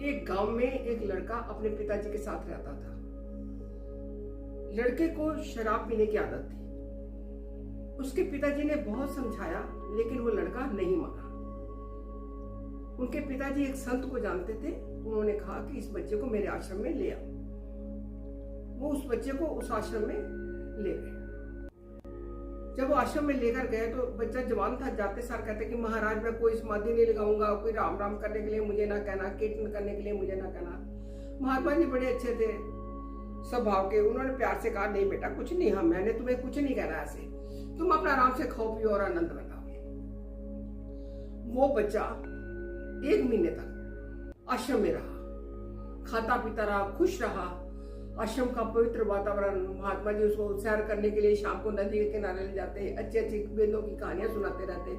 एक गांव में एक लड़का अपने पिताजी के साथ रहता था। लड़के को शराब पीने की आदत थी। उसके पिताजी ने बहुत समझाया, लेकिन वो लड़का नहीं माना। उनके पिताजी एक संत को जानते थे। उन्होंने कहा कि इस बच्चे को मेरे आश्रम में ले आओ। वो उस बच्चे को उस आश्रम में ले गए। जब वो आश्रम में लेकर गए तो बच्चा जवान था। जाते सार कहते कि महाराज मैं कोई समाधि नहीं लगाऊंगा, कोई राम राम करने के लिए मुझे ना कहना, कीर्तन करने के लिए मुझे ना कहना। महात्मा जी बड़े अच्छे थे स्वभाव के। उन्होंने प्यार से कहा, नहीं बेटा कुछ नहीं, हाँ मैंने तुम्हें कुछ नहीं कहना, ऐसे तुम अपना आराम से खाओ पियो और आनंद लगाओ। वो बच्चा 1 महीने तक आश्रम में रहा, खाता पीता रहा, खुश रहा। आश्रम का पवित्र वातावरण, महात्मा जी उसको सैर करने के लिए शाम को नदी के किनारे ले जाते, अच्छी अच्छी वेदों की कहानियां सुनाते रहते।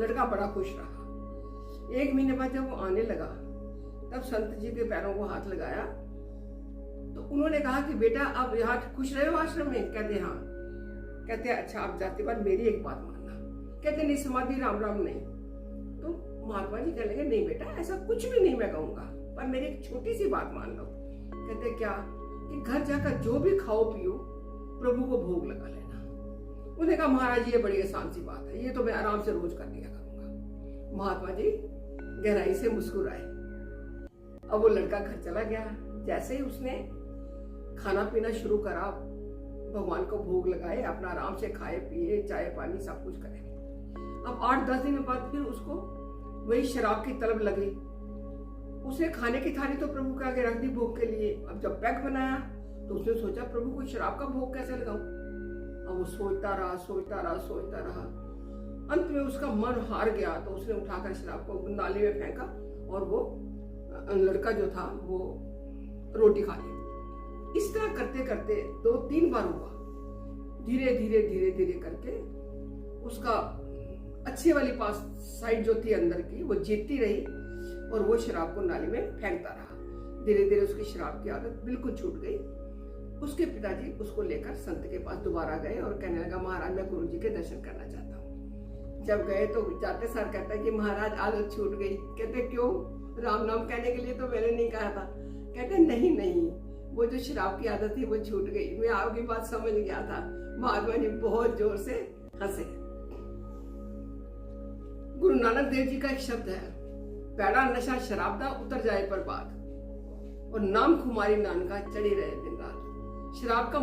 लड़का बड़ा खुश रहा। 1 महीने बाद जब वो आने लगा तब संत जी के पैरों को हाथ लगाया तो उन्होंने कहा कि बेटा अब यहाँ खुश रहे हो आश्रम में? कहते हाँ। कहते अच्छा आप जाते बाद मेरी एक बात मानना। कहते नहीं समाधि राम राम नहीं। तो महात्मा जी कहने लगे, नहीं बेटा ऐसा कुछ भी नहीं मैं कहूंगा, पर मेरी एक छोटी सी बात मान लो। कहते क्या? कि घर जाकर जो भी खाओ पियो प्रभु को भोग लगा लेना। उन्होंने कहा महाराज ये बड़ी आसान सी बात है, ये तो मैं आराम से रोज कर लिया करूंगा। महात्मा जी गहराई से मुस्कुराए। अब वो लड़का घर चला गया। जैसे ही उसने खाना पीना शुरू करा, भगवान को भोग लगाए, अपना आराम से खाए पिए, चाय पानी सब कुछ करे। अब 8-10 दिन बाद फिर उसको वही शराब की तलब लगी। उसने खाने की थाली तो प्रभु के आगे रख दी भोग के लिए। अब जब पैक बनाया तो उसने सोचा प्रभु को शराब का भोग कैसे लगाऊं। अब वो सोचता रहा। अंत में उसका मन हार गया तो उसने उठाकर शराब को नाली में फेंका और वो लड़का जो था वो रोटी खा ली। इस तरह करते करते 2-3 बार हुआ। धीरे धीरे करके उसका अच्छे वाली पास साइड जो थी अंदर की वो जीतती रही और वो शराब को नाली में फेंकता रहा। धीरे धीरे उसकी शराब की आदत बिल्कुल छूट गई। उसके पिताजी उसको लेकर संत के पास दोबारा गए और कहने लगा, महाराज मैं गुरु जी के दर्शन करना चाहता हूँ। जब गए तो जाते सार कहता है कि महाराज आदत छूट गई। कहते क्यों? राम नाम कहने के लिए तो मैंने नहीं कहा था। कहते नहीं, वो जो शराब की आदत थी वो छूट गई, मैं आपकी बात समझ गया था। महात्मा जी बहुत जोर से हंसे। गुरु नानक देव जी का एक शब्द है, पैड़ा नशा शराब दा उतर जाए पर बात, और नाम खुमारी नानका चढ़ी रहे दिन रात। शराब का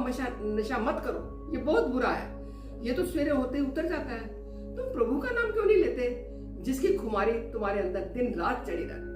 नशा मत करो, ये बहुत बुरा है, ये तो सवेरे होते ही उतर जाता है। तुम प्रभु का नाम क्यों नहीं लेते जिसकी खुमारी तुम्हारे अंदर दिन रात चढ़ी रहती है।